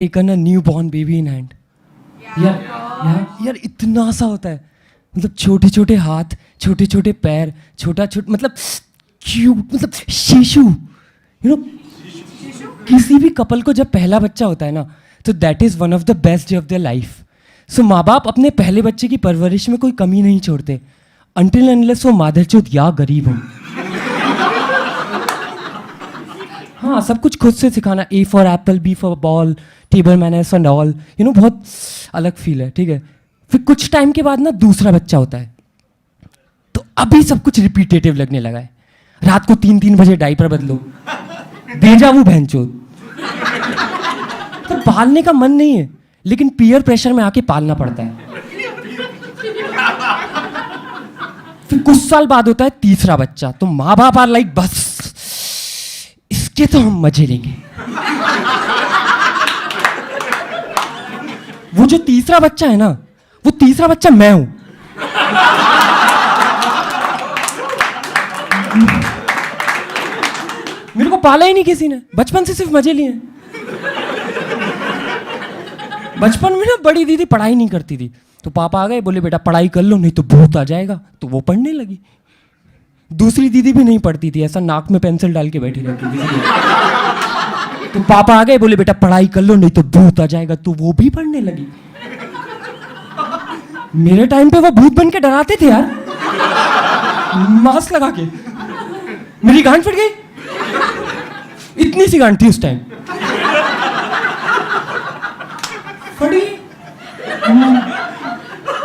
Taken a new born baby in hand. यार इतना सा होता है, मतलब छोटे छोटे हाथ, छोटे छोटे पैर, छोटा छोटा, मतलब क्यूट, मतलब शिशु, यू नो। किसी भी कपल को जब पहला बच्चा होता है ना, तो that is one of the best day of their life. So माँ बाप अपने पहले बच्चे की परवरिश में कोई कमी नहीं छोड़ते, अनटिल अनलेस वो मादरचोद या गरीब हो। हाँ, सब कुछ खुद से सिखाना, A for apple, B for ball, table manners and all, you know, बहुत अलग फील है, ठीक है। फिर कुछ टाइम के बाद ना दूसरा बच्चा होता है, तो अभी सब कुछ रिपीटेटिव लगने लगा है। रात को 3-3 बजे डायपर बदलो, भेजा वो बहनचोद। तो पालने का मन नहीं है, लेकिन पीयर प्रेशर में आके पालना पड़ता है। फिर कुछ साल बाद होता है तीसरा बच्चा, तो माँ बाप आर लाइक बस इसके तो हम मजे लेंगे। वो जो तीसरा बच्चा है ना, वो तीसरा बच्चा मैं हूं। मेरे को पाला ही नहीं किसी ने, बचपन से सिर्फ मजे लिए। बचपन में ना बड़ी दीदी पढ़ाई नहीं करती थी, तो पापा आ गए, बोले बेटा पढ़ाई कर लो नहीं तो भूत आ जाएगा, तो वो पढ़ने लगी। दूसरी दीदी भी नहीं पढ़ती थी, ऐसा नाक में पेंसिल डाल के बैठी रहती थी। तो पापा आ गए, बोले बेटा पढ़ाई कर लो नहीं तो भूत आ जाएगा, तो वो भी पढ़ने लगी। मेरे टाइम पे वो भूत बन के डराते थे यार, मास्क लगा के। मेरी गांड फट गई, इतनी सी गांड थी उस टाइम, फटी।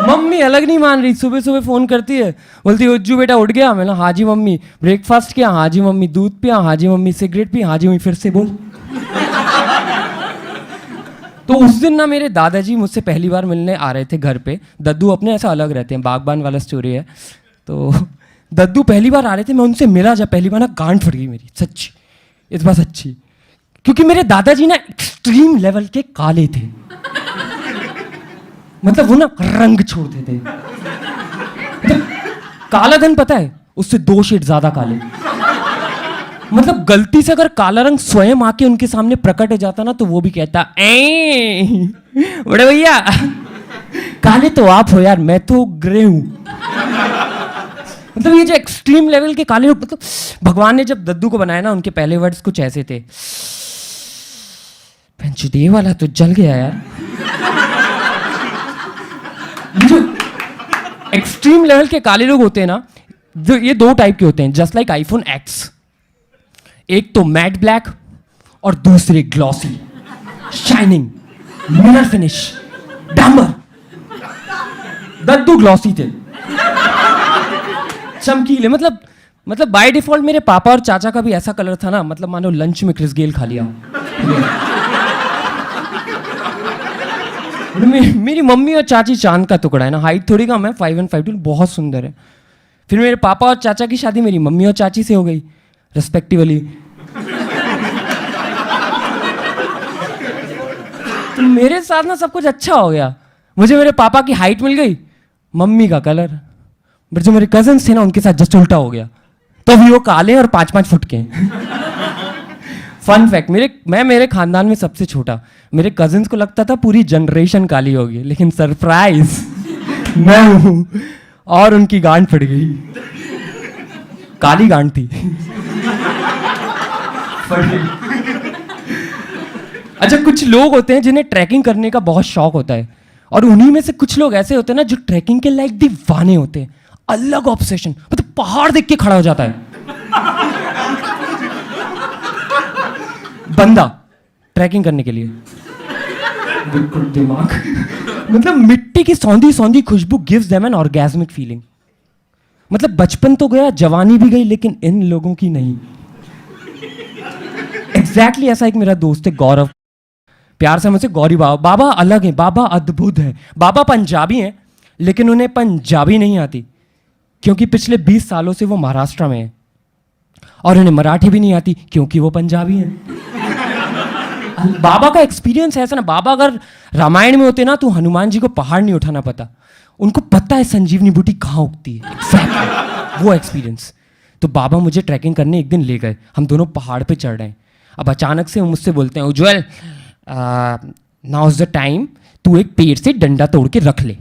मम्मी अलग नहीं मान रही, सुबह सुबह फोन करती है, बोलती है उज्जू बेटा उठ गया। मैंने हाँ जी मम्मी। ब्रेकफास्ट किया? हाँ जी मम्मी। दूध पिया? हाँ जी मम्मी। Cigarette P? हाँ जी मम्मी। फिर से बोल। तो उस दिन ना मेरे दादाजी मुझसे पहली बार मिलने आ रहे थे घर पे। दद्दू अपने ऐसा अलग रहते हैं, बागबान वाला स्टोरी है। तो दद्दू पहली बार आ रहे थे, मैं उनसे मिला जब पहली बार ना, गांड फट गई मेरी, सच्ची, इस बार सच्ची। क्योंकि मेरे दादाजी ना एक्सट्रीम लेवल के काले थे, मतलब वो ना रंग छोड़ते थे। मतलब काला धन पता है, उससे 2 शेड ज्यादा काले। मतलब गलती से अगर काला रंग स्वयं आके उनके सामने प्रकट हो जाता ना, तो वो भी कहता बड़े भैया काले तो आप हो यार, मैं तो ग्रे हूं। मतलब ये जो एक्सट्रीम लेवल के काले लोग, मतलब भगवान ने जब दद्दू को बनाया ना, उनके पहले वर्ड्स कुछ ऐसे थे, ये वाला तो जल गया यार। जो एक्सट्रीम लेवल के काले लोग होते हैं ना, जो ये 2 टाइप के होते हैं, जस्ट लाइक आईफोन एक्स। एक तो मैट ब्लैक और दूसरे ग्लॉसी, शाइनिंग, मिरर फिनिश, डामर। दद्दू ग्लॉसी थे, चमकीले। मतलब बाय डिफॉल्ट मेरे पापा और चाचा का भी ऐसा कलर था ना, मतलब मानो लंच में क्रिस गेल खा लिया। मेरी मम्मी और चाची चांद का टुकड़ा है ना, हाइट थोड़ी कम है, 5'1", 5'2", बहुत सुंदर है। फिर मेरे पापा और चाचा की शादी मेरी मम्मी और चाची से हो गई, रेस्पेक्टिवली। तो मेरे साथ ना सब कुछ अच्छा हो गया। मुझे मेरे पापा की हाइट मिल गई, मम्मी का कलर। बट जो मेरे कजन्स थे ना, उनके साथ जस्ट उल्टा हो गया, तो अभी वो काले और 5-5 फुट के। फन फैक्ट, मैं मेरे खानदान में सबसे छोटा। मेरे कजिन्स को लगता था पूरी जनरेशन काली होगी, लेकिन सरप्राइज मैं हूं, और उनकी गांड फट गई। काली गांड थी, फट गई। अच्छा, कुछ लोग होते हैं जिन्हें ट्रैकिंग करने का बहुत शौक होता है, और उन्हीं में से कुछ लोग ऐसे होते हैं ना, जो ट्रैकिंग के लायक दीवाने होते हैं। अलग ऑब्सेशन, मतलब पहाड़ देख के खड़ा हो जाता है बंदा ट्रैकिंग करने के लिए। बिल्कुल दिमाग। मतलब मिट्टी की सौंधी सौंधी खुशबू गिव्स देम एन ऑर्गेस्मिक फीलिंग। मतलब बचपन तो गया, जवानी भी गई, लेकिन इन लोगों की नहीं। एग्जैक्टली ऐसा एक मेरा दोस्त है गौरव, प्यार से मुझसे गौरी बाबा। बाबा अलग है, बाबा अद्भुत है। बाबा पंजाबी हैं, लेकिन उन्हें पंजाबी नहीं आती, क्योंकि पिछले 20 सालों से वो महाराष्ट्र में है। और उन्हें मराठी भी नहीं आती, क्योंकि वो पंजाबी हैं। बाबा का एक्सपीरियंस है ऐसा ना, बाबा अगर रामायण में होते ना, तो हनुमान जी को पहाड़ नहीं उठाना पता, उनको पता है संजीवनी बूटी कहाँ उगती है। exactly. वो एक्सपीरियंस। तो बाबा मुझे ट्रैकिंग करने एक दिन ले गए, हम दोनों पहाड़ पे चढ़ रहे हैं। अब अचानक से वो मुझसे बोलते हैं, उज्जवल नाउ इज द टाइम, तू एक पेड़ से डंडा तोड़ के रख ले।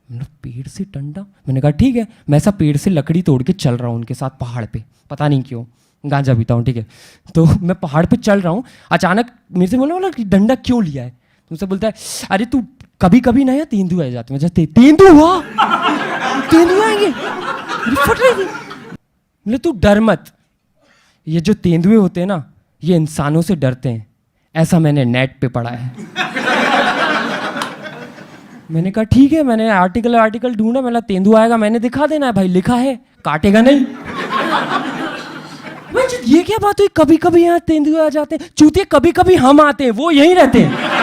मैंने पेड़ से डंडा, मैंने कहा ठीक है। मैं ऐसा पेड़ से लकड़ी तोड़ के चल रहा हूँ उनके साथ पहाड़ पे, पता नहीं क्यों, गांजा पीता हूँ, ठीक है। तो मैं पहाड़ पे चल रहा हूँ, अचानक मेरे से बोला कि डंडा क्यों लिया है। तुमसे बोलता है अरे तू कभी कभी ना यार तेंदुए आ जाते हैं। जैसे तेंदुआ, तेंदुए आएंगे, फट रही थी। बोले तू डर मत, ये जो तेंदुए होते हैं ना ये इंसानों से डरते हैं, ऐसा मैंने नेट पे पढ़ा है। मैंने कहा ठीक है, मैंने आर्टिकल ढूंढा, मैंने तेंदुआ आएगा मैंने दिखा देना है भाई, लिखा है, काटेगा नहीं। ये क्या बात हुई, कभी कभी यहाँ तेंदुए आ जाते हैं, चूतिए कभी कभी हम आते हैं, वो यहीं रहते हैं।